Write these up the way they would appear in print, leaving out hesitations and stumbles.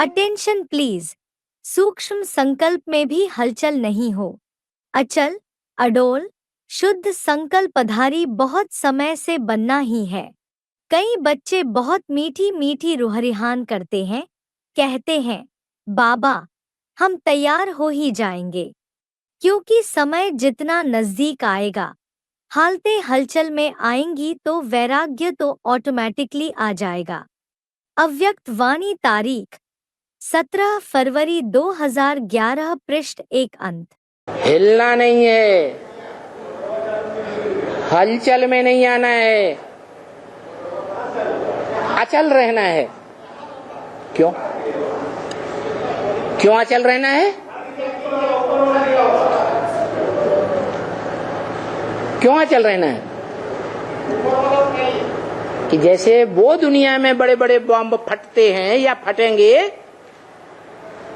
Attention please. सूक्ष्म संकल्प में भी हलचल नहीं हो। अचल, अडोल, शुद्ध संकल्पधारी बहुत समय से बनना ही है। कई बच्चे बहुत मीठी मीठी रुहरिहान करते हैं, कहते हैं बाबा हम तैयार हो ही जाएंगे, क्योंकि समय जितना नजदीक आएगा हालतें हलचल में आएंगी तो वैराग्य तो ऑटोमेटिकली आ जाएगा। अव्यक्त वाणी तारीख 17 फरवरी 2011 पृष्ठ 1 अंत। हिलना नहीं है, हलचल में नहीं आना है, अचल रहना है। क्यों क्यों अचल रहना है? क्यों अचल रहना है? कि जैसे वो दुनिया में बड़े बड़े बम फटते हैं या फटेंगे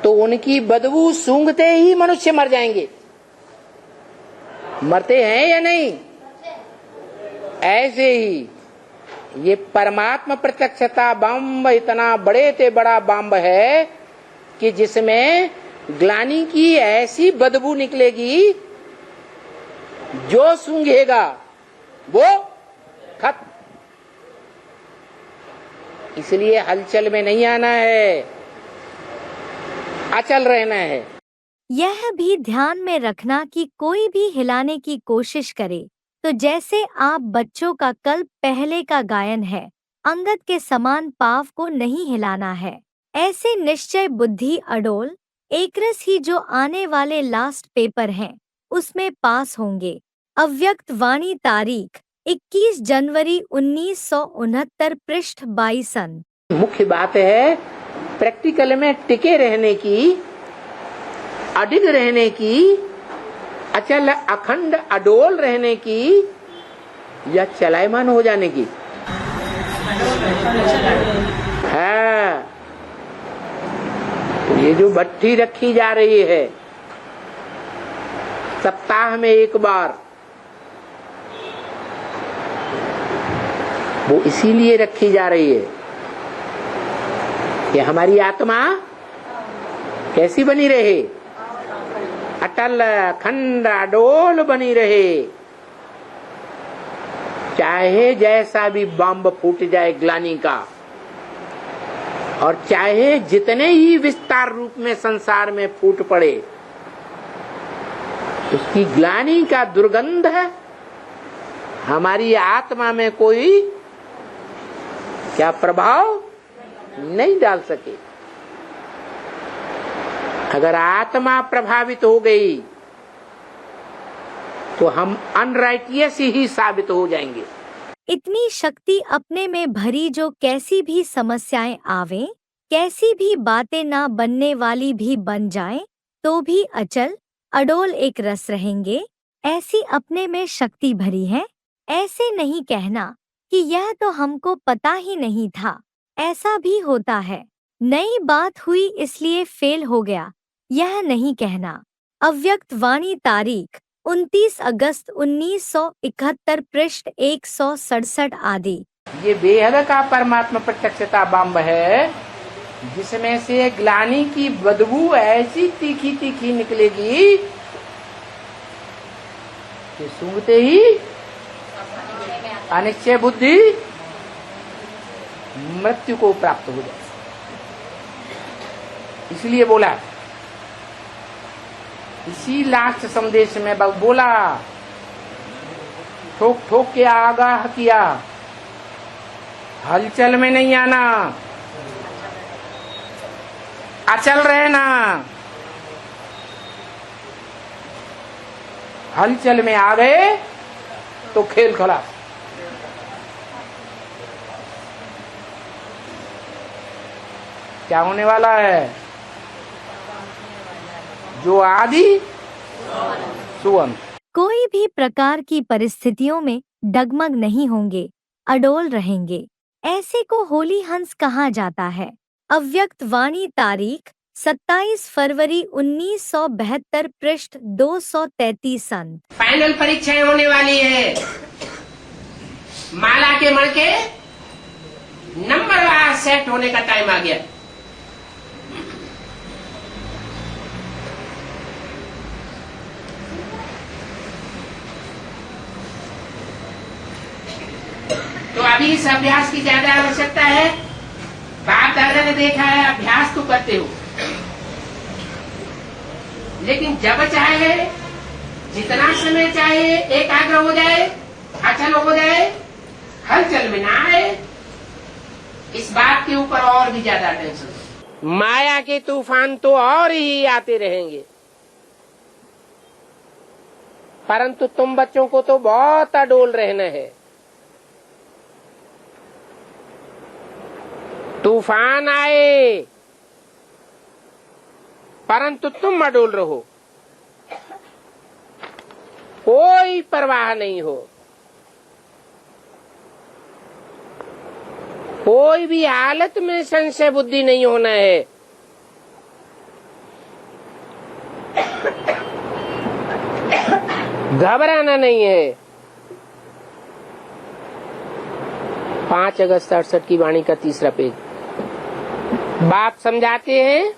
तो उनकी बदबू सूंघते ही मनुष्य मर जाएंगे। मरते हैं या नहीं? ऐसे ही ये परमात्मा प्रत्यक्षता बम इतना बड़े से बड़ा बम है कि जिसमें ग्लानि की ऐसी बदबू निकलेगी, जो सूंघेगा वो खत्म। इसलिए हलचल में नहीं आना है, अचल रहना है। यह भी ध्यान में रखना कि कोई भी हिलाने की कोशिश करे तो जैसे आप बच्चों का कल पहले का गायन है, अंगद के समान पाव को नहीं हिलाना है। ऐसे निश्चय बुद्धि अडोल एकरस ही जो आने वाले लास्ट पेपर हैं उसमें पास होंगे। अव्यक्त वाणी तारीख 21 जनवरी 1969 पृष्ठ 22 अंत। मुख्य बात है प्रैक्टिकल में टिके रहने की, अडिग रहने की, अचल अखंड अडोल रहने की या चलायमान हो जाने की है। ये जो भट्टी रखी जा रही है सप्ताह में एक बार, वो इसीलिए रखी जा रही है कि हमारी आत्मा कैसी बनी रहे, अटल अखंड अडोल बनी रहे। चाहे जैसा भी बम फूट जाए ग्लानि का, और चाहे जितने ही विस्तार रूप में संसार में फूट पड़े, उसकी ग्लानि का दुर्गंध हमारी आत्मा में कोई क्या प्रभाव नहीं डाल सके। अगर आत्मा प्रभावित हो गई तो हम अनराइटियस ही साबित हो जाएंगे। इतनी शक्ति अपने में भरी जो कैसी भी समस्याएं आवे, कैसी भी बातें ना बनने वाली भी बन जाएं, तो भी अचल अडोल एक रस रहेंगे। ऐसी अपने में शक्ति भरी है। ऐसे नहीं कहना कि यह तो हमको पता ही नहीं था, ऐसा भी होता है। नई बात हुई इसलिए फेल हो गया, यह नहीं कहना। अव्यक्त वाणी तारीख 29 अगस्त 1971 पृष्ठ 167 आदि। ये बेहद का परमात्मा प्रत्यक्षता बम है, जिसमें से ग्लानि की बदबू ऐसी तीखी तीखी निकलेगी कि सूंघते ही अनिश्चय बुद्धि मृत्यु को प्राप्त हो जाए। इसलिए बोला, इसी लास्ट संदेश में बोला, ठोक ठोक के आगाह किया, हलचल में नहीं आना, अचल रहना। हलचल में आ गए तो खेल खलास। क्या होने वाला है? जो आदि सुअंत। कोई भी प्रकार की परिस्थितियों में डगमग नहीं होंगे, अडोल रहेंगे। ऐसे को होली हंस कहा जाता है। अव्यक्त वाणी तारीख 27 फरवरी 1972 पृष्ठ 233 अंत। फाइनल परीक्षाएं होने वाली है। माला के मणके नंबर सेट होने का टाइम आ गया। अभी इस अभ्यास की ज्यादा आवश्यकता है। बाप दादा ने देखा है अभ्यास तो करते हो, लेकिन जब चाहे जितना समय चाहे एकाग्र हो जाए, अचल हो जाए, हलचल में ना आए, इस बात के ऊपर और भी ज्यादा टेंशन। माया के तूफान तो और ही आते रहेंगे, परंतु तुम बच्चों को तो बहुत अडोल रहना है। तूफान आए परंतु तुम अडोल रहो, कोई परवाह नहीं हो, कोई भी हालत में संशय बुद्धि नहीं होना है। घबराना नहीं है। 5 अगस्त 68 की वाणी का 3रा पेज। बाप समझाते हैं,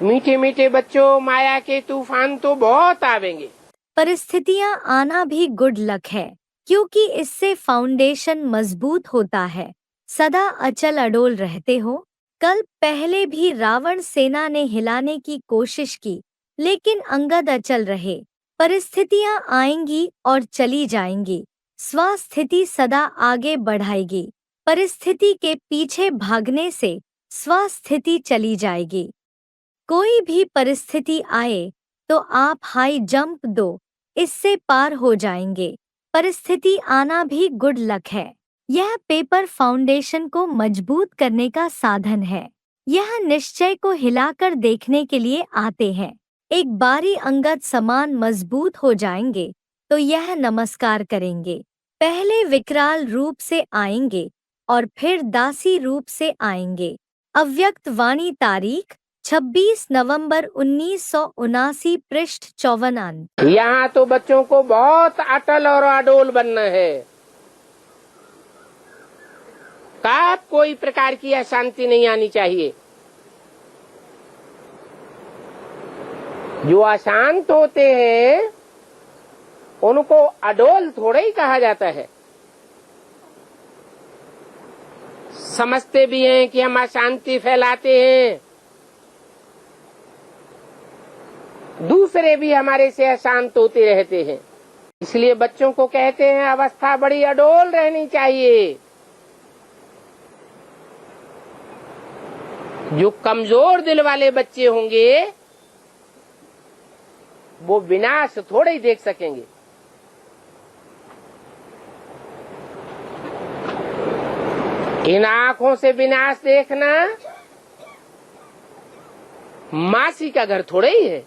मीठे मीठे बच्चों, माया के तूफान तो बहुत आवेंगे। परिस्थितियां आना भी गुड लक है, क्योंकि इससे फाउंडेशन मजबूत होता है। सदा अचल अडोल रहते हो। कल पहले भी रावण सेना ने हिलाने की कोशिश की, लेकिन अंगद अचल रहे। परिस्थितियां आएंगी और चली जाएंगी, स्वस्थिति सदा आगे बढ़ाएगी। परिस्थिति के पीछे भागने से स्वस्थिति चली जाएगी। कोई भी परिस्थिति आए तो आप हाई जंप दो, इससे पार हो जाएंगे। परिस्थिति आना भी गुड लक है। यह पेपर फाउंडेशन को मजबूत करने का साधन है। यह निश्चय को हिलाकर देखने के लिए आते हैं। एक बारी अंगद समान मजबूत हो जाएंगे तो यह नमस्कार करेंगे। पहले विकराल रूप से आएंगे और फिर दासी रूप से आएंगे। अव्यक्त वाणी तारीख 26 नवंबर 1979, पृष्ठ 54। यहाँ तो बच्चों को बहुत अटल और अडोल बनना है। कब कोई प्रकार की अशांति नहीं आनी चाहिए। जो अशांत होते हैं उनको अडोल थोड़ा ही कहा जाता है। समझते भी हैं कि हम अशांति फैलाते हैं, दूसरे भी हमारे से अशांत होते रहते हैं। इसलिए बच्चों को कहते हैं अवस्था बड़ी अडोल रहनी चाहिए। जो कमजोर दिल वाले बच्चे होंगे वो विनाश थोड़े ही देख सकेंगे। इन आंखों से विनाश देखना मासी का घर थोड़े ही है।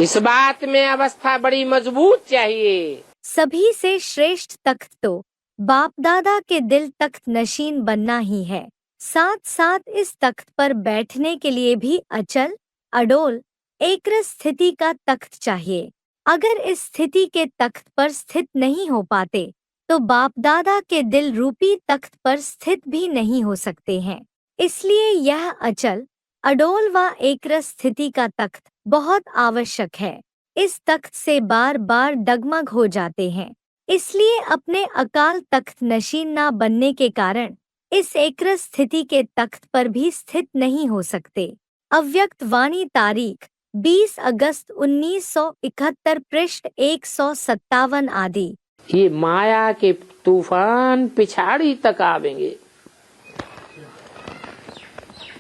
इस बात में अवस्था बड़ी मजबूत चाहिए। सभी से श्रेष्ठ तख्त तो बाप दादा के दिल तख्त नशीन बनना ही है। साथ साथ इस तख्त पर बैठने के लिए भी अचल अडोल एकाग्र स्थिति का तख्त चाहिए। अगर इस स्थिति के तख्त पर स्थित नहीं हो पाते तो बाप दादा के दिल रूपी तख्त पर स्थित भी नहीं हो सकते हैं। इसलिए यह अचल अडोल व एकाग्र स्थिति का तख्त बहुत आवश्यक है। इस तख्त से बार बार डगमग हो जाते हैं, इसलिए अपने अकाल तख्त नशीन न बनने के कारण इस एकाग्र स्थिति के तख्त पर भी स्थित नहीं हो सकते। अव्यक्त वाणी तारीख 20 अगस्त 1971, पृष्ठ 157 आदि। ये माया के तूफान पिछाड़ी तक आवेंगे।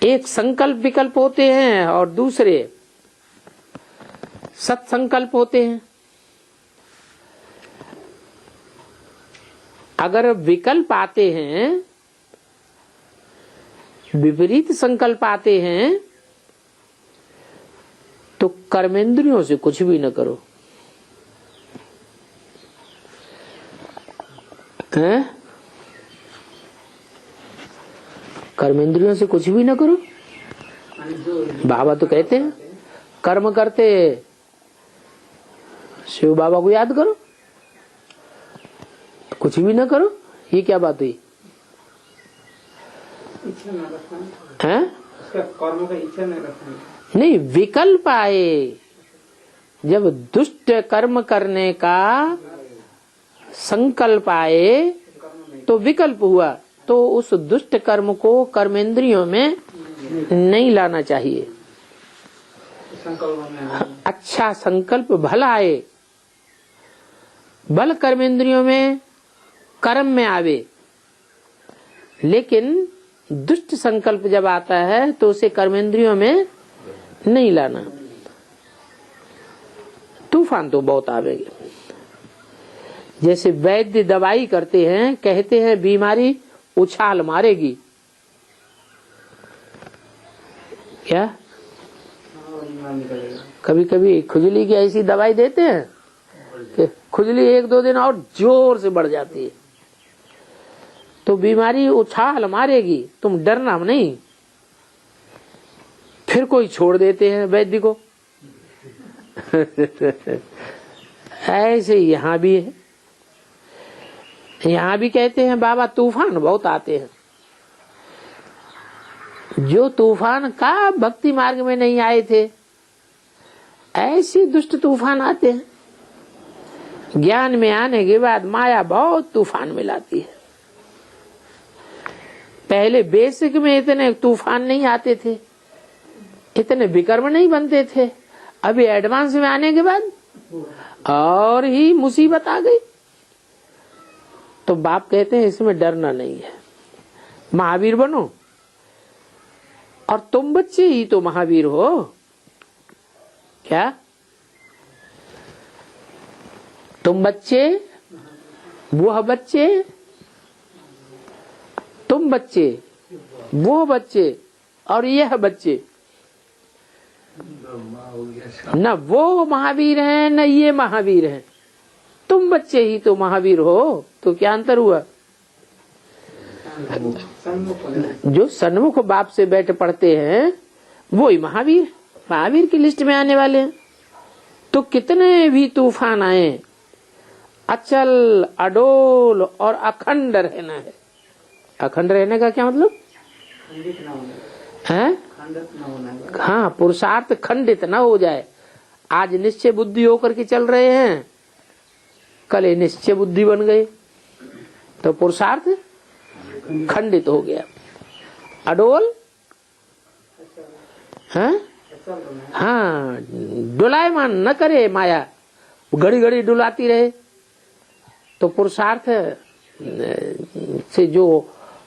एक संकल्प विकल्प होते हैं और दूसरे सत्संकल्प होते हैं। अगर विकल्प आते हैं, विपरीत संकल्प आते हैं, तो कर्मेंद्रियों से कुछ भी न करो। हैं? कर्मेंद्रियों से कुछ भी न करो। बाबा तो कहते हैं कर्म करते शिव बाबा को याद करो, कुछ भी न करो। ये क्या बात हुई? इच्छा न रखना है, कर्म का इच्छा न रखना। नहीं, विकल्प आए, जब दुष्ट कर्म करने का संकल्प आए तो विकल्प हुआ, तो उस दुष्ट कर्म को कर्मेंद्रियों में नहीं लाना चाहिए। अच्छा संकल्प भला आए, बल कर्मेंद्रियों में कर्म में आवे, लेकिन दुष्ट संकल्प जब आता है तो उसे कर्मेंद्रियों में नहीं लाना। तूफान तो बहुत आवेंगे। जैसे वैद्य दवाई करते हैं, कहते हैं बीमारी उछाल मारेगी, क्या कभी कभी खुजली की ऐसी दवाई देते हैं कि खुजली 1-2 दिन और जोर से बढ़ जाती है, तो बीमारी उछाल मारेगी, तुम डरना नहीं। फिर कोई छोड़ देते हैं वैद्य को। ऐसे यहाँ भी है, यहाँ भी कहते हैं बाबा तूफान बहुत आते हैं। जो तूफान का भक्ति मार्ग में नहीं आए थे, ऐसे दुष्ट तूफान आते हैं। ज्ञान में आने के बाद माया बहुत तूफान मिलाती है। पहले बेसिक में इतने तूफान नहीं आते थे, इतने विकर्म नहीं बनते थे, अभी एडवांस में आने के बाद और ही मुसीबत आ गई। तो बाप कहते हैं इसमें डरना नहीं है, महावीर बनो। और तुम बच्चे ही तो महावीर हो, क्या तुम बच्चे, वह बच्चे, तुम बच्चे, वो बच्चे और यह बच्चे, न वो महावीर हैं न ये महावीर हैं, तुम बच्चे ही तो महावीर हो। तो क्या अंतर हुआ? जो सन्मुख बाप से बैठ पढ़ते हैं वो ही महावीर, महावीर की लिस्ट में आने वाले हैं। तो कितने भी तूफान आए, अचल अडोल और अखंड रहना है। अखंड रहने का क्या मतलब है? हाँ, पुरुषार्थ खंडित न हो जाए। आज निश्चय बुद्धि होकर के चल रहे हैं, कल निश्चय बुद्धि बन गए तो पुरुषार्थ खंडित हो गया। अडोल, हाँ, डुलायमान न करे माया, घड़ी घड़ी डुलाती रहे तो पुरुषार्थ से जो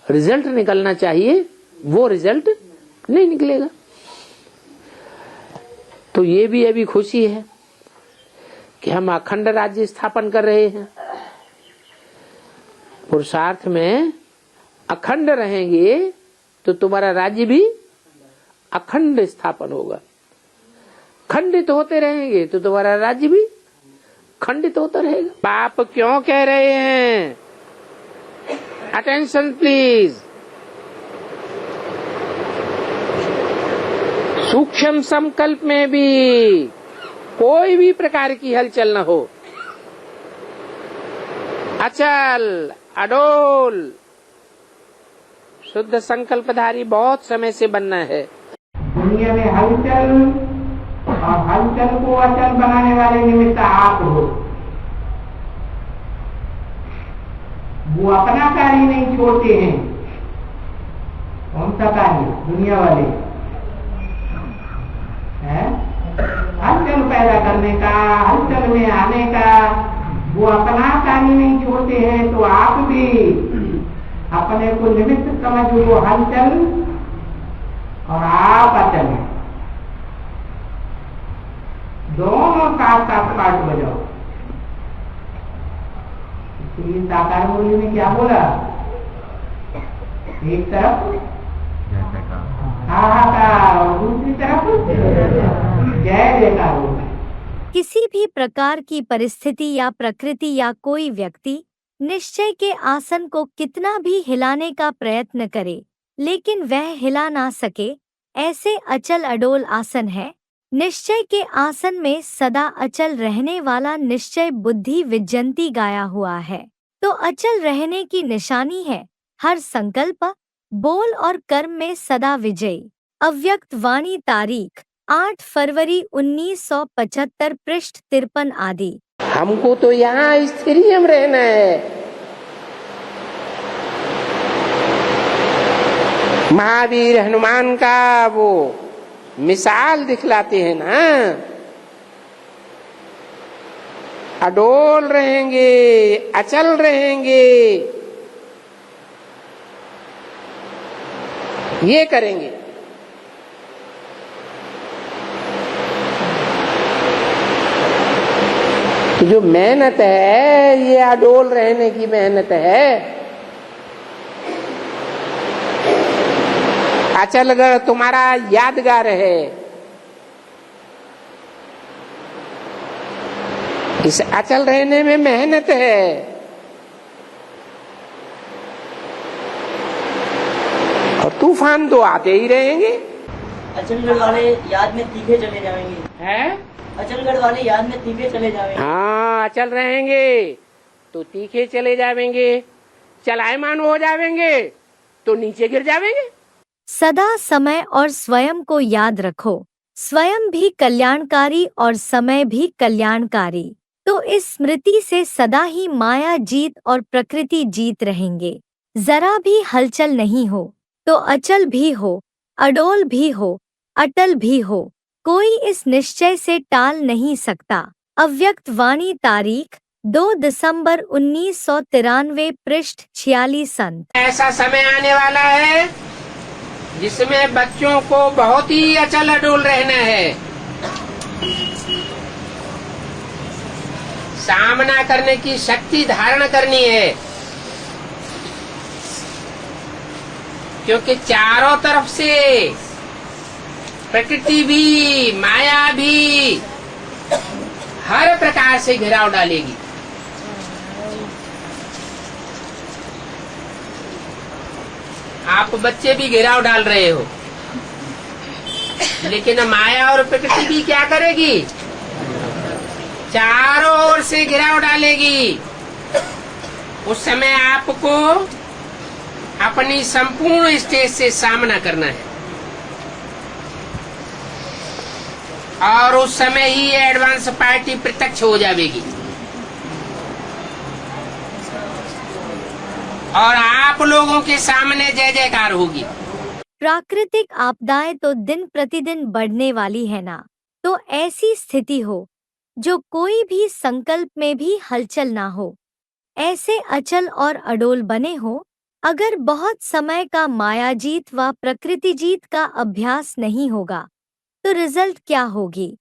रिजल्ट निकलना चाहिए वो रिजल्ट नहीं निकलेगा। तो ये भी अभी खुशी है कि हम अखंड राज्य स्थापन कर रहे हैं। पुरुषार्थ में अखंड रहेंगे तो तुम्हारा राज्य भी अखंड स्थापन होगा। खंडित होते रहेंगे तो तुम्हारा राज्य भी खंडित होता रहेगा। पाप क्यों कह रहे हैं? Attention please. सूक्ष्म संकल्प में भी कोई भी प्रकार की हलचल न हो, अचल अडोल शुद्ध संकल्पधारी बहुत समय से बनना है। दुनिया में हलचल और हलचल को अचल बनाने वाले निमित्त आप हो। वो अपना कार्य नहीं छोड़ते हैं, उनका कार्य दुनिया वाले है हलचल पैदा करने का, हलचल में आने का। वो अपना कार्य नहीं छोड़ते हैं, तो आप भी अपने को निमित्त समझ वो हलचल और आप अचल है, दोनों साथ साथ पाठ बजाओ। इसलिए साकार मूल्य में क्या बोला? एक तरफ हाहाकार और दूसरी तरफ जय जयकार होगा। किसी भी प्रकार की परिस्थिति या प्रकृति या कोई व्यक्ति निश्चय के आसन को कितना भी हिलाने का प्रयत्न करे, लेकिन वह हिला ना सके, ऐसे अचल अडोल आसन है। निश्चय के आसन में सदा अचल रहने वाला निश्चय बुद्धि विजयंती गाया हुआ है। तो अचल रहने की निशानी है हर संकल्प, बोल और कर्म में सदा विजयी। अव्यक्त वाणी तारीख 8 फरवरी 1975 पृष्ठ 53 आदि। हमको तो यहाँ स्थिरियम रहना है। महावीर हनुमान का वो मिसाल दिखलाते हैं ना, अडोल रहेंगे, अचल रहेंगे, ये करेंगे। तो जो मेहनत है ये अडोल रहने की मेहनत है। अचल अगर तुम्हारा यादगार है, इस अचल रहने में मेहनत है। और तूफान तो आते ही रहेंगे। अचलगढ़ वाले याद में तीखे चले जाएंगे। हैं? अचलगढ़ वाले याद में तीखे चले जाएंगे। हाँ, अचल रहेंगे तो तीखे चले जाएंगे, चलायमान हो जाएंगे तो नीचे गिर जाएंगे। सदा समय और स्वयं को याद रखो, स्वयं भी कल्याणकारी और समय भी कल्याणकारी। तो इस स्मृति से सदा ही माया जीत और प्रकृति जीत रहेंगे। जरा भी हलचल नहीं हो तो अचल भी हो, अडोल भी हो, अटल भी हो, कोई इस निश्चय से टाल नहीं सकता। अव्यक्त वाणी तारीख 2 दिसंबर 1993 पृष्ठ 46 संत। ऐसा समय आने वाला है जिसमें बच्चों को बहुत ही अचल अडोल रहना है, सामना करने की शक्ति धारण करनी है, क्योंकि चारों तरफ से प्रकृति भी माया भी हर प्रकार से घेराव डालेगी। आप बच्चे भी घेराव डाल रहे हो, लेकिन माया और प्रकृति भी क्या करेगी? चारों ओर से घेराव डालेगी। उस समय आपको अपनी संपूर्ण स्टेज से सामना करना है, और उस समय ही एडवांस पार्टी प्रत्यक्ष हो जाएगी और आप लोगों के सामने जय जयकार होगी। प्राकृतिक आपदाएं तो दिन प्रतिदिन बढ़ने वाली है ना, तो ऐसी स्थिति हो जो कोई भी संकल्प में भी हलचल ना हो, ऐसे अचल और अडोल बने हो। अगर बहुत समय का मायाजीत व प्रकृति जीत का अभ्यास नहीं होगा तो रिजल्ट क्या होगी?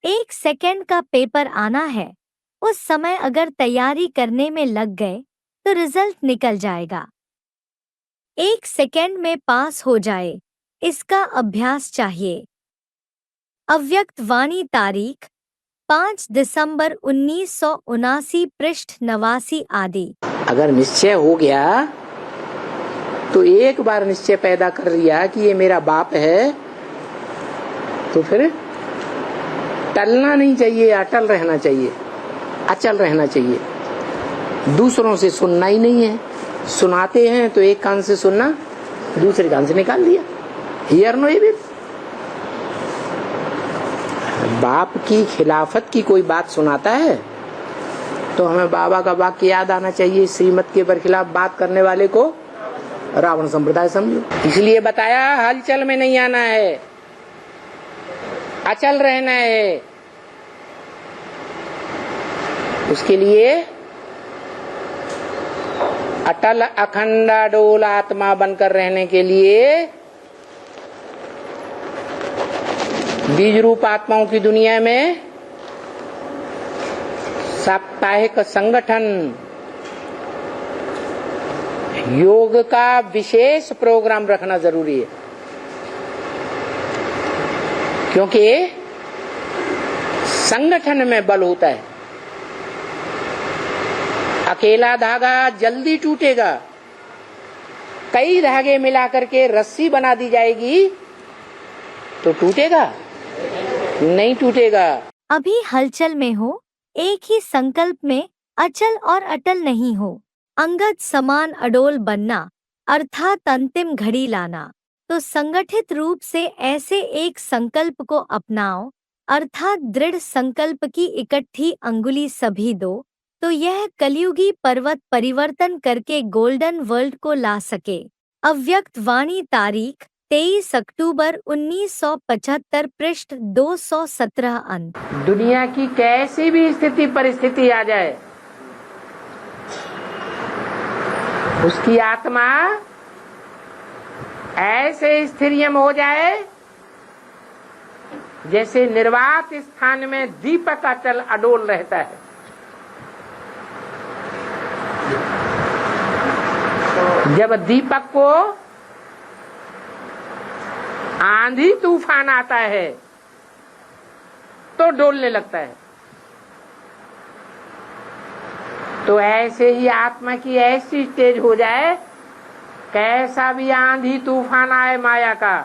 1 सेकंड का पेपर आना है, उस समय अगर तैयारी करने में लग गए तो रिजल्ट निकल जाएगा। 1 सेकंड में पास हो जाए, इसका अभ्यास चाहिए। अव्यक्त वाणी तारीख 5 दिसंबर 1979 पृष्ठ 89 आदि। अगर निश्चय हो गया तो एक बार निश्चय पैदा कर लिया कि ये मेरा बाप है, तो फिर टलना नहीं चाहिए, अटल रहना चाहिए, अचल रहना चाहिए। दूसरों से सुनना ही नहीं है। सुनाते हैं तो एक कान से सुनना, दूसरे कान से निकाल दिया। Hear no evil. बाप की खिलाफत की कोई बात सुनाता है तो हमें बाबा का वाक्य याद आना चाहिए, श्रीमत के बरखिलाफ बात करने वाले को रावण संप्रदाय समझो। इसलिए बताया हलचल में नहीं आना है, अचल रहना है। उसके लिए अटल अखंड अडोल आत्मा बनकर रहने के लिए बीज रूप आत्माओं की दुनिया में साप्ताहिक संगठन, योग का विशेष प्रोग्राम रखना जरूरी है, क्योंकि संगठन में बल होता है। अकेला धागा जल्दी टूटेगा, कई धागे मिलाकर के रस्सी बना दी जाएगी तो टूटेगा नहीं, टूटेगा। अभी हलचल में हो, एक ही संकल्प में अचल और अटल नहीं हो। अंगद समान अडोल बनना अर्थात अंतिम घड़ी लाना। तो संगठित रूप से ऐसे एक संकल्प को अपनाओ, अर्थात दृढ़ संकल्प की इकट्ठी अंगुली सभी दो, तो यह कलयुगी पर्वत परिवर्तन करके गोल्डन वर्ल्ड को ला सके। अव्यक्त वाणी, तारीख 23 अक्टूबर 1975, पृष्ठ 217 अंक। दुनिया की कैसी भी स्थिति परिस्थिति आ जाए, उसकी आत्मा ऐसे स्थिरियम हो जाए जैसे निर्वात स्थान में दीपक अचल अडोल रहता है। जब दीपक को आंधी तूफान आता है तो डोलने लगता है, तो ऐसे ही आत्मा की ऐसी स्टेज हो जाए, कैसा भी आंधी तूफान आए माया का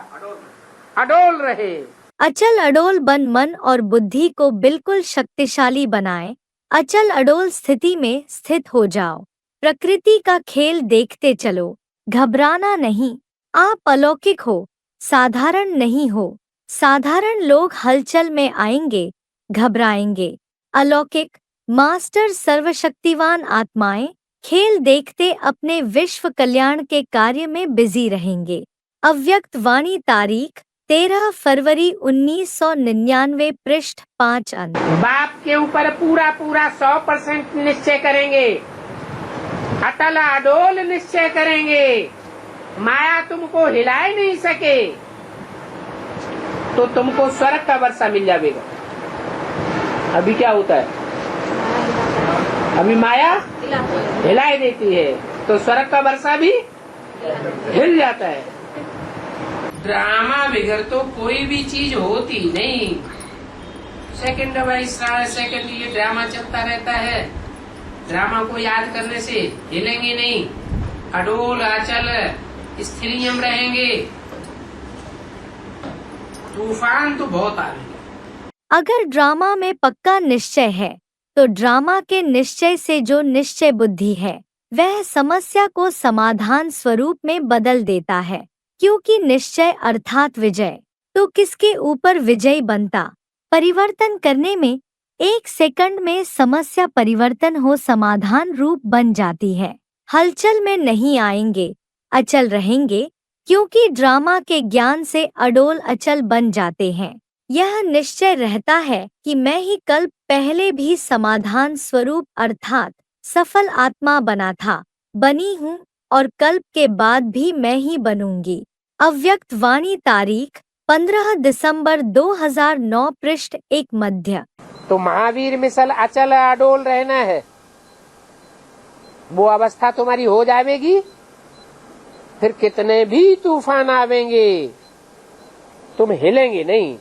अडोल रहे। अचल अडोल बन मन और बुद्धि को बिल्कुल शक्तिशाली बनाए। अचल अडोल स्थिति में स्थित हो जाओ। प्रकृति का खेल देखते चलो, घबराना नहीं। आप अलौकिक हो, साधारण नहीं हो। साधारण लोग हलचल में आएंगे, घबराएंगे। अलौकिक मास्टर सर्वशक्तिवान आत्माएं खेल देखते अपने विश्व कल्याण के कार्य में बिजी रहेंगे। अव्यक्त वाणी, तारीख 13 फरवरी 1999, पृष्ठ 5 अंक। बाप के ऊपर पूरा 100% निश्चय करेंगे, अटल अडोल निश्चय करेंगे, माया तुमको हिलाए नहीं सके, तो तुमको स्वर्ग का वर्षा मिल जाएगा। अभी क्या होता है, अभी माया हिलाई देती है तो स्वर्ग का वर्षा भी हिल जाता है। ड्रामा बिगड़ तो कोई भी चीज होती नहीं। सेकंड बाय सेकंड ये ड्रामा चलता रहता है। ड्रामा को याद करने से हिलेंगे नहीं, अडोल अचल स्थिरियम रहेंगे। तूफान तो बहुत आएंगे। अगर ड्रामा में पक्का निश्चय है तो ड्रामा के निश्चय से जो निश्चय बुद्धि है वह समस्या को समाधान स्वरूप में बदल देता है, क्योंकि निश्चय अर्थात विजय। तो किसके ऊपर विजयी बनता? परिवर्तन करने में 1 सेकंड में समस्या परिवर्तन हो समाधान रूप बन जाती है। हलचल में नहीं आएंगे, अचल रहेंगे, क्योंकि ड्रामा के ज्ञान से अडोल अचल बन जाते हैं। यह निश्चय रहता है कि मैं ही कल्प पहले भी समाधान स्वरूप अर्थात सफल आत्मा बना था, बनी हूँ और कल्प के बाद भी मैं ही बनूंगी। अव्यक्त वाणी, तारीख 15 दिसंबर 2009, पृष्ठ 1 मध्य। तो महावीर मिसल अचल अडोल रहना है, वो अवस्था तुम्हारी हो जाएगी। फिर कितने भी तूफान आवेंगे तुम हिलेंगे नहीं।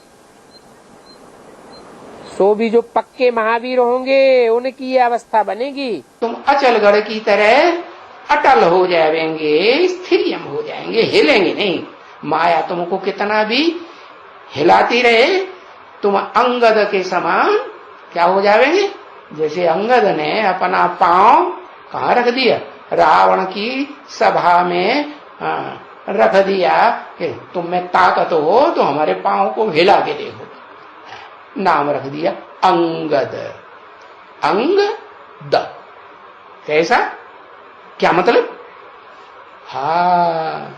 तो भी जो पक्के महावीर होंगे उनकी ये अवस्था बनेगी। तुम अचलगढ़ की तरह अटल हो जाएंगे, स्थिरियम हो जाएंगे, हिलेंगे नहीं। माया तुमको कितना भी हिलाती रहे, तुम अंगद के समान क्या हो जाएंगे। जैसे अंगद ने अपना पांव कहाँ रख दिया, रावण की सभा में रख दिया कि तुम में ताकत हो तो हमारे पांव को हिला के देखो। नाम रख दिया अंगद, अंगद। कैसा, क्या मतलब? हाँ,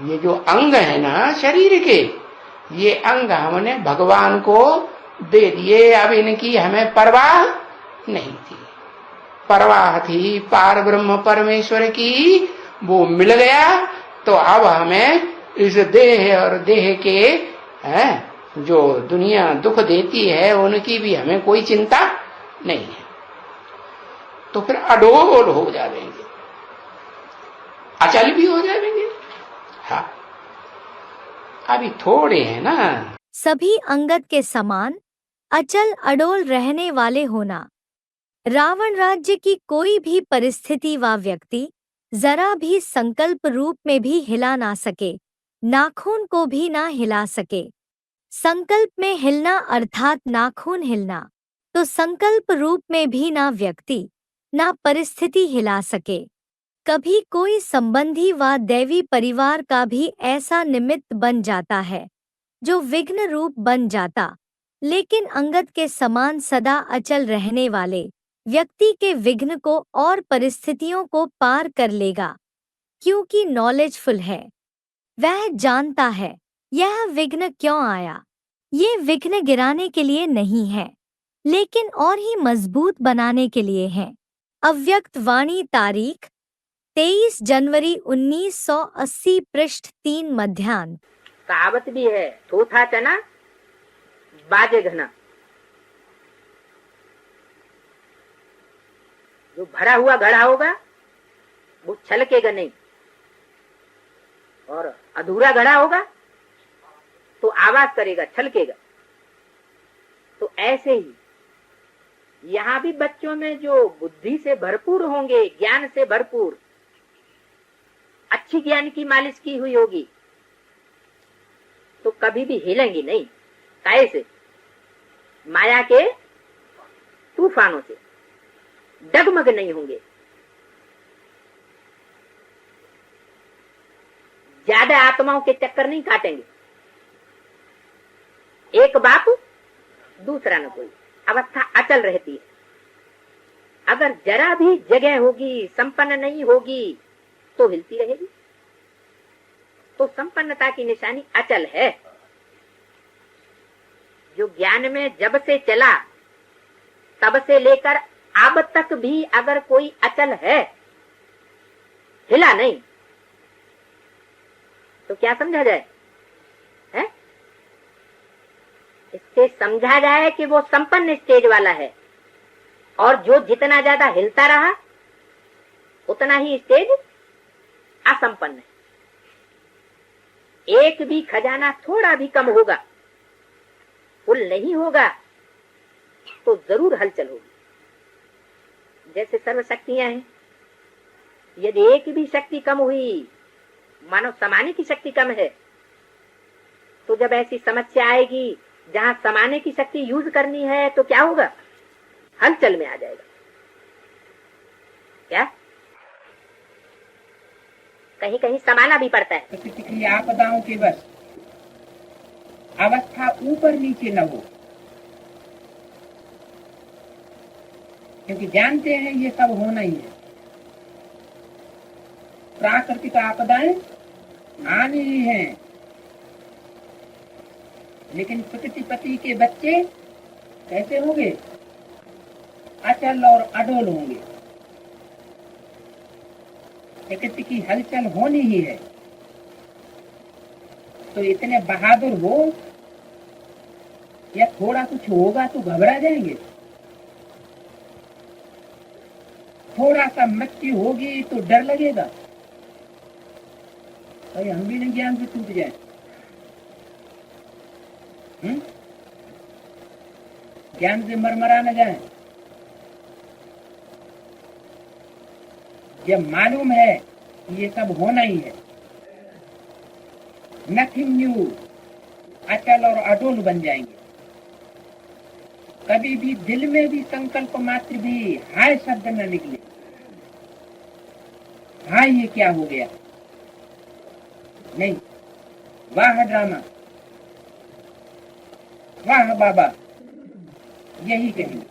ये जो अंग है ना शरीर के, ये अंग हमने भगवान को दे दिए। अब इनकी हमें परवाह नहीं थी। परवाह थी पार ब्रह्म परमेश्वर की, वो मिल गया। तो अब हमें इस देह और देह के जो दुनिया दुख देती है उनकी भी हमें कोई चिंता नहीं है। तो फिर अडोल हो जाएंगे, अचल भी हो जाएंगे। हाँ, अभी थोड़े हैं ना। सभी अंगद के समान अचल अडोल रहने वाले होना। रावण राज्य की कोई भी परिस्थिति व व्यक्ति जरा भी संकल्प रूप में भी हिला ना सके, नाखून को भी ना हिला सके। संकल्प में हिलना अर्थात नाखून हिलना, तो संकल्प रूप में भी ना व्यक्ति ना परिस्थिति हिला सके। कभी कोई संबंधी व दैवी परिवार का भी ऐसा निमित्त बन जाता है जो विघ्न रूप बन जाता, लेकिन अंगद के समान सदा अचल रहने वाले व्यक्ति के विघ्न को और परिस्थितियों को पार कर लेगा, क्योंकि नॉलेजफुल है। वह जानता है यह विघ्न क्यों आया। ये विघ्न गिराने के लिए नहीं है, लेकिन और ही मजबूत बनाने के लिए है। अव्यक्त वाणी, तारीख 23 जनवरी 1980, पृष्ठ 3, मध्यान्ह। कहावत भी है, थोथा चना बाजे घना। जो भरा हुआ घड़ा होगा वो छलकेगा नहीं, और अधूरा घड़ा होगा तो आवाज करेगा, छलकेगा। तो ऐसे ही यहाँ भी बच्चों में जो बुद्धि से भरपूर होंगे, ज्ञान से भरपूर, अच्छी ज्ञान की मालिश की हुई होगी, तो कभी भी हिलेंगी नहीं। कैसे? माया के तूफानों से डगमग नहीं होंगे। ज्यादा आत्माओं के चक्कर नहीं काटेंगे। एक बाप दूसरा न कोई, अवस्था अचल रहती है। अगर जरा भी जगह होगी, संपन्न नहीं होगी, तो हिलती रहेगी। तो संपन्नता की निशानी अचल है। जो ज्ञान में जब से चला तब से लेकर अब तक भी अगर कोई अचल है, हिला नहीं, तो क्या समझा जाए? है? इससे समझा जाए कि वो संपन्न स्टेज वाला है, और जो जितना ज्यादा हिलता रहा उतना ही स्टेज असंपन्न है। एक भी खजाना थोड़ा भी कम होगा, फुल नहीं होगा, तो जरूर हलचल होगी। जैसे सर्व शक्तियां हैं, यदि एक भी शक्ति कम हुई, मानो समाने की शक्ति कम है, तो जब ऐसी समस्या आएगी जहां समाने की शक्ति यूज करनी है, तो क्या होगा? हलचल में आ जाएगा। क्या? कहीं कहीं समाना भी पड़ता है। प्रतिक्रिय आपदाओं के बस अवस्था ऊपर नीचे न हो, क्योंकि जानते हैं ये सब होना ही है। प्राकृतिक आपदाएं आनी ही हैं, लेकिन प्रकृतिपति के बच्चे कैसे होंगे? अचल और अडोल होंगे। प्रकृति की हलचल होनी ही है, तो इतने बहादुर हो या थोड़ा कुछ होगा तो घबरा जाएंगे? थोड़ा सा मृत्यु होगी तो डर लगेगा, भाई हम भी नहीं ज्ञान से टूट जाए। ज्ञान से मरमरा न जाए। जब मालूम है कि ये सब होना ही है, नथिंग न्यू, अचल और अडोल बन जाएंगे। कभी भी दिल में भी संकल्प मात्र भी हाय शब्द न निकले, हाय ये क्या हो गया, नहीं, वाह ड्रामा, वाह बाबा, यही कहेंगे।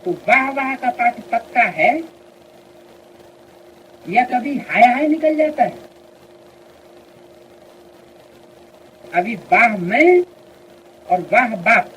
तो वाह वाह का पाठ पक्का है या कभी हाय हाय निकल जाता है? अभी वाह मैं और वाह बाप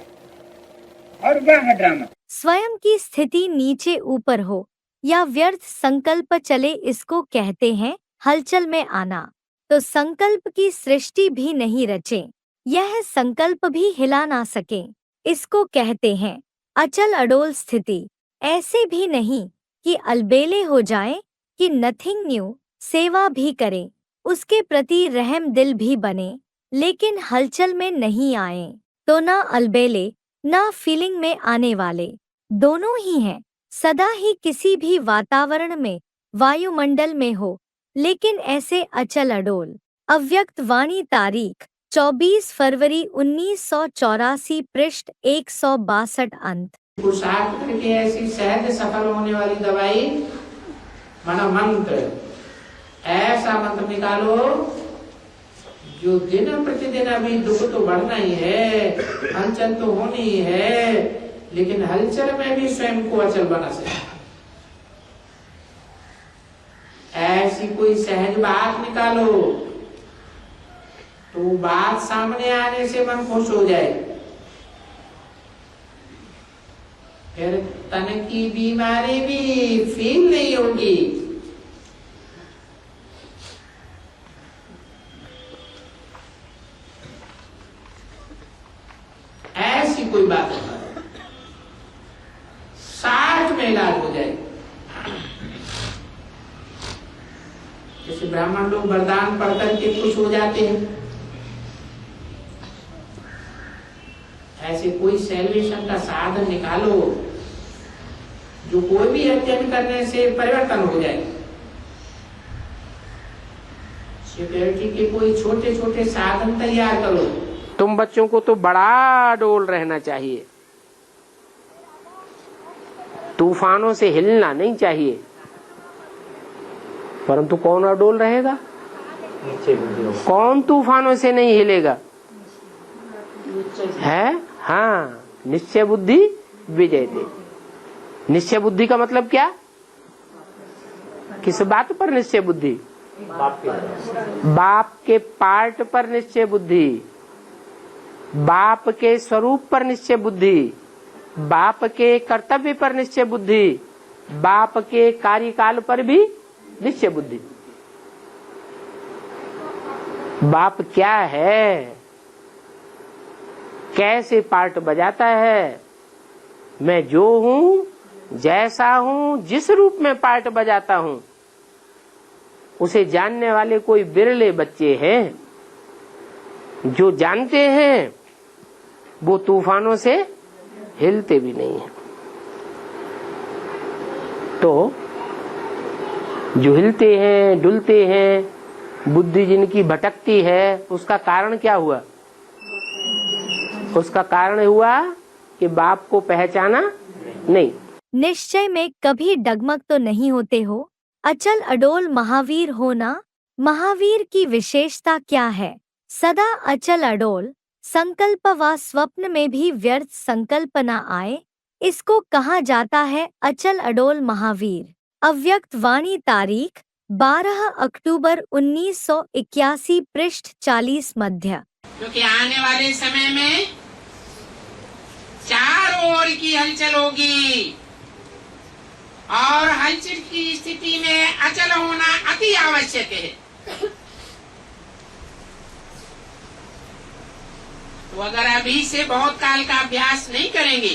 और वाह ड्रामा। स्वयं की स्थिति नीचे ऊपर हो या व्यर्थ संकल्प चले, इसको कहते हैं हलचल में आना। तो संकल्प की सृष्टि भी नहीं रचे, यह संकल्प भी हिला ना सके, इसको कहते हैं अचल अडोल स्थिति। ऐसे भी नहीं कि अलबेले हो जाए कि नथिंग न्यू, सेवा भी करें, उसके प्रति रहम दिल भी बने, लेकिन हलचल में नहीं आए, तो ना अलबेले ना फीलिंग में आने वाले, दोनों ही हैं। सदा ही किसी भी वातावरण में, वायुमंडल में हो, लेकिन ऐसे अचल अडोल। अव्यक्त वाणी, तारीख 24 फरवरी 1984, पृष्ठ 162, अंत। पुरुषार्थ करके ऐसी सहज सफल होने वाली दवाई माना मंत्र, ऐसा मंत्र निकालो जो दिन प्रतिदिन, अभी दुख तो बढ़ना ही है, हलचल तो होनी ही है, लेकिन हलचल में भी स्वयं को अचल बना सके। ऐसी कोई सहज बात निकालो तो बात सामने आने से मन खुश हो जाए। फिर तन की बीमारी भी फील नहीं होगी। ऐसी कोई बात है, 60 में इलाज हो जाए। जैसे ब्राह्मण लोग वरदान पढ़कर के खुश हो जाते हैं, ऐसे कोई सैल्वेशन का साधन निकालो जो कोई भी अध्ययन करने से परिवर्तन हो जाए। सिक्योरिटी के कोई छोटे छोटे साधन तैयार करो। तुम बच्चों को तो बड़ा डोल रहना चाहिए, तूफानों से हिलना नहीं चाहिए। परंतु कौन अडोल रहेगा? कौन तूफानों से नहीं हिलेगा? है, हाँ, निश्चय बुद्धि विजयते। निश्चय बुद्धि का मतलब क्या? किस बात पर निश्चय बुद्धि? बाप के पार्ट पर निश्चय बुद्धि, बाप के स्वरूप पर निश्चय बुद्धि, बाप के कर्तव्य पर निश्चय बुद्धि, बाप के कार्यकाल पर भी निश्चय बुद्धि। बाप क्या है, कैसे पार्ट बजाता है, मैं जो हूँ, जैसा हूँ, जिस रूप में पार्ट बजाता हूँ, उसे जानने वाले कोई बिरले बच्चे हैं। जो जानते हैं वो तूफानों से हिलते भी नहीं है। तो जो हिलते हैं, डुलते हैं, बुद्धि जिनकी भटकती है, उसका कारण क्या हुआ? उसका कारण हुआ कि बाप को पहचाना नहीं। निश्चय में कभी डगमग तो नहीं होते हो, अचल अडोल महावीर होना। महावीर की विशेषता क्या है? सदा अचल अडोल, संकल्प व स्वप्न में भी व्यर्थ संकल्प न आए, इसको कहा जाता है अचल अडोल महावीर। अव्यक्त वाणी, तारीख 12 अक्टूबर 1981, पृष्ठ 40 मध्य। क्योंकि आने वाले समय में चारों ओर की हलचल होगी और हलचल की स्थिति में अचल होना अति आवश्यक है। तो अगर अभी से बहुत काल का अभ्यास नहीं करेंगे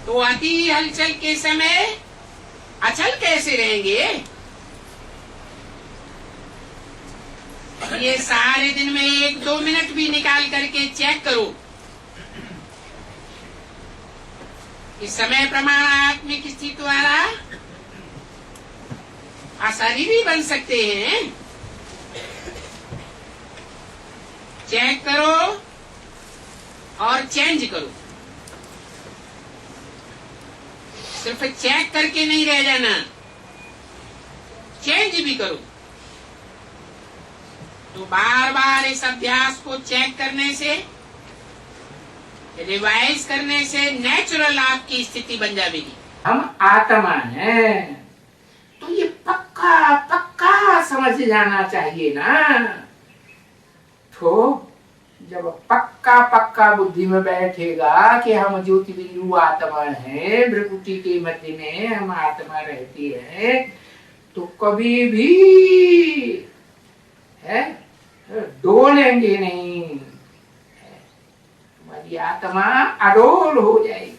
तो अति हलचल के समय अचल कैसे रहेंगे? ये सारे दिन में 1-2 मिनट भी निकाल करके चेक करो कि समय प्रमाण आत्मिक स्थिति द्वारा अशरीरी बन सकते हैं। चेक करो और चेंज करो। सिर्फ चेक करके नहीं रह जाना, चेंज भी करो। तो बार बार इस अभ्यास को चेक करने से, रिवाइज करने से नेचुरल आपकी स्थिति बन जाएगी। हम आत्मा हैं, तो ये पक्का पक्का समझ जाना चाहिए ना। तो जब पक्का पक्का बुद्धि में बैठेगा कि हम ज्योति बिंदु आत्मा हैं, प्रकृति के मध्य में हम आत्मा रहती है, तो कभी भी है डोलेंगे नहीं, हमारी आत्मा अडोल हो जाएगी।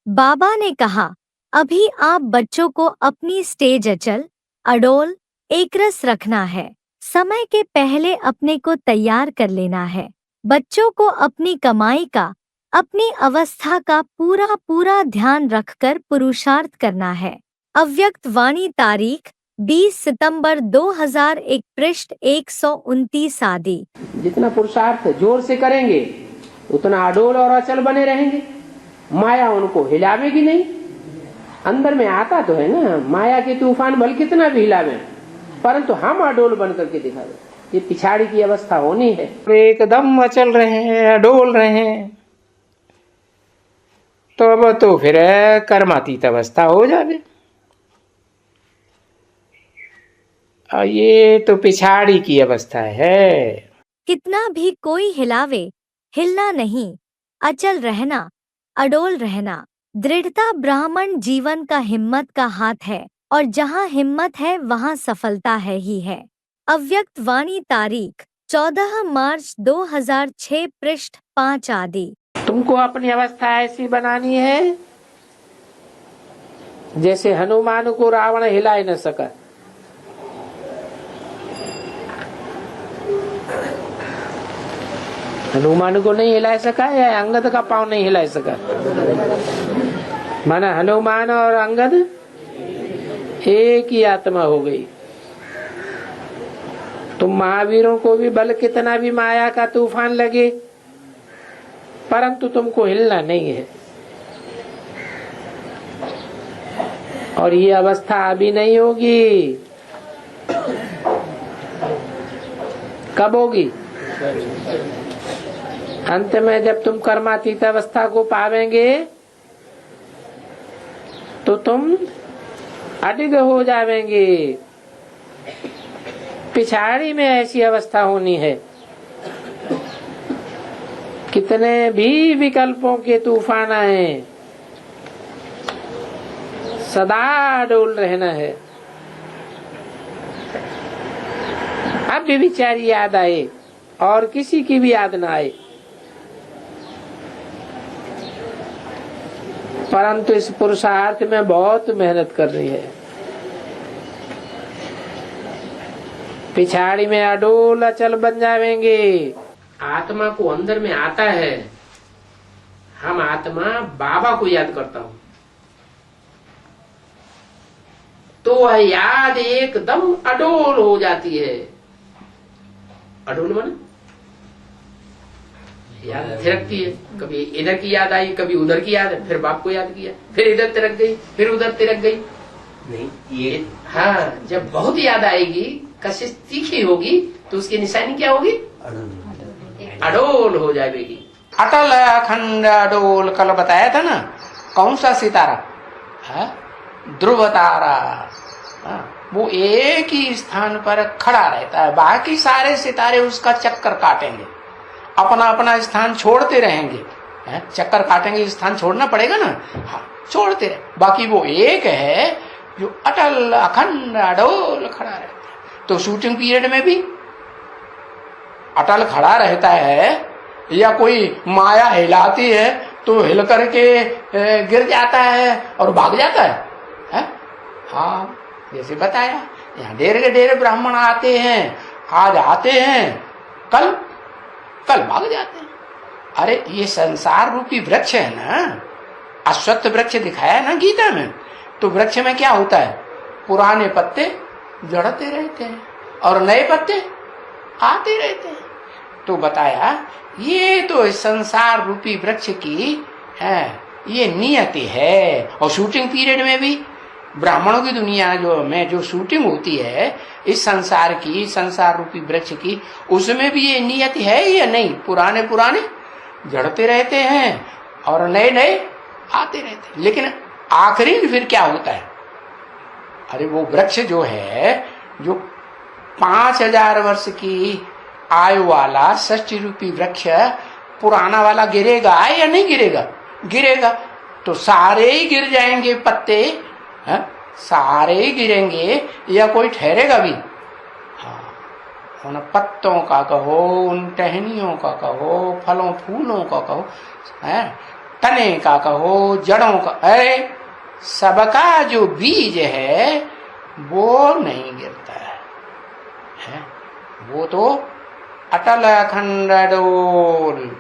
बाबा ने कहा, अभी आप बच्चों को अपनी स्टेज अचल अडोल एकरस रखना है। समय के पहले अपने को तैयार कर लेना है। बच्चों को अपनी कमाई का, अपनी अवस्था का पूरा पूरा ध्यान रखकर पुरुषार्थ करना है। अव्यक्त वाणी, तारीख 20 सितंबर 2001, पृष्ठ 129 आदि। जितना पुरुषार्थ जोर से करेंगे उतना अडोल और अचल बने रहेंगे। माया उनको हिलावेगी नहीं। अंदर में आता तो है ना, माया के तूफान भल कितना भी हिलावे, परंतु हम अडोल बन करके दिखावे। ये पिछाड़ी की अवस्था होनी है। एकदम अचल रहे हैं, अडोल रहे हैं, तो अब तो फिर कर्मातीत अवस्था हो जावे। और ये तो पिछाड़ी की अवस्था है। कितना भी कोई हिलावे, हिलना नहीं, अचल रहना, अडोल रहना। दृढ़ता ब्राह्मण जीवन का हिम्मत का हाथ है, और जहाँ हिम्मत है वहाँ सफलता है ही है। अव्यक्त वाणी तारीख 14 मार्च 2006 पृष्ठ 5 आदि। तुमको अपनी अवस्था ऐसी बनानी है जैसे हनुमान को रावण हिला ही न सका। हनुमान को नहीं हिला सका या अंगद का पांव नहीं हिला सका, माना हनुमान और अंगद एक ही आत्मा हो गई। तुम महावीरों को भी बल कितना भी माया का तूफान लगे, परंतु तुमको हिलना नहीं है। और ये अवस्था अभी नहीं होगी, कब होगी? अंत में जब तुम कर्मातीत अवस्था को पावेंगे तो तुम अडिग हो जावेंगे। पिछाड़ी में ऐसी अवस्था होनी है, कितने भी विकल्पों के तूफान आए, सदा डोल रहना है। अब भी विचार याद आए और किसी की भी याद ना आए, परंतु इस पुरुषार्थ में बहुत मेहनत करनी है। पिछाड़ी में अडोल अचल बन जाएंगे। आत्मा को अंदर में आता है, हम आत्मा बाबा को याद करता हूं तो वह याद एकदम अडोल हो जाती है। अडोल माने याद थिरकती है, कभी इधर की याद आई, कभी उधर की याद, फिर बाप को याद किया, फिर इधर तिरक गई, फिर उधर तिरक गई। नहीं ये हाँ, जब बहुत याद आएगी, कशिश तीखी होगी, तो उसकी निशानी क्या होगी? अडोल हो जाएगी। अटल अखंड अडोल कल बताया था ना, कौन सा सितारा? ध्रुव तारा। वो एक ही स्थान पर खड़ा रहता है, बाकी सारे सितारे उसका चक्कर काटेंगे, अपना अपना स्थान छोड़ते रहेंगे। चक्कर काटेंगे, स्थान छोड़ना पड़ेगा ना, हाँ छोड़ते रहे। बाकी वो एक है जो अटल अखंड अडोल खड़ा रहता है। तो शूटिंग पीरियड में भी अटल खड़ा रहता है, या कोई माया हिलाती है तो हिल करके गिर जाता है और भाग जाता है? हाँ, जैसे बताया, यहाँ ढेर के ढेर ब्राह्मण आते हैं, आज आते हैं, कल भाग जाते हैं। अरे ये संसार रूपी वृक्ष है ना, अश्वत्थ वृक्ष दिखाया ना गीता में, तो वृक्ष में क्या होता है? पुराने पत्ते जड़ते रहते हैं और नए पत्ते आते रहते हैं। तो बताया ये तो संसार रूपी वृक्ष की ये नियति है। और शूटिंग पीरियड में भी ब्राह्मणों की दुनिया जो शूटिंग होती है इस संसार की, संसार रूपी वृक्ष की, उसमें भी ये नियति है या नहीं? पुराने पुराने जड़ते रहते हैं और नए नए आते रहते हैं। लेकिन आखिरी में फिर क्या होता है? अरे वो वृक्ष जो है, जो 5000 वर्ष की आयु वाला षष्ठी रूपी वृक्ष, पुराना वाला गिरेगा या नहीं गिरेगा? गिरेगा। तो सारे ही गिर जाएंगे पत्ते, सारे ही गिरेंगे या कोई ठहरेगा भी? हाँ, उन पत्तों का कहो, उन टहनियों का कहो, फलों फूलों का कहो, तने का कहो, जड़ों का, अरे सबका जो बीज है वो नहीं गिरता है, वो तो अटल अखंड अडोल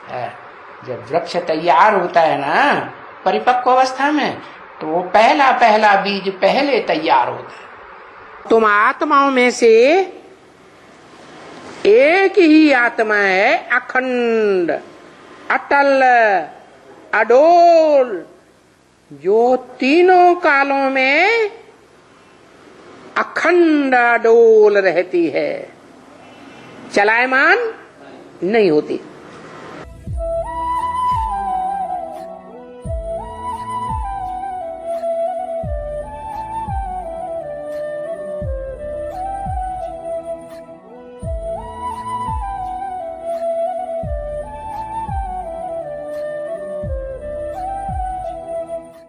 है। जब वृक्ष तैयार होता है ना परिपक्व अवस्था में, तो वो पहला पहला बीज पहले तैयार होता है। तुम आत्माओं में से एक ही आत्मा है, अखंड अटल अडोल, जो तीनों कालों में अखंड डोल रहती है, चलायमान नहीं होती।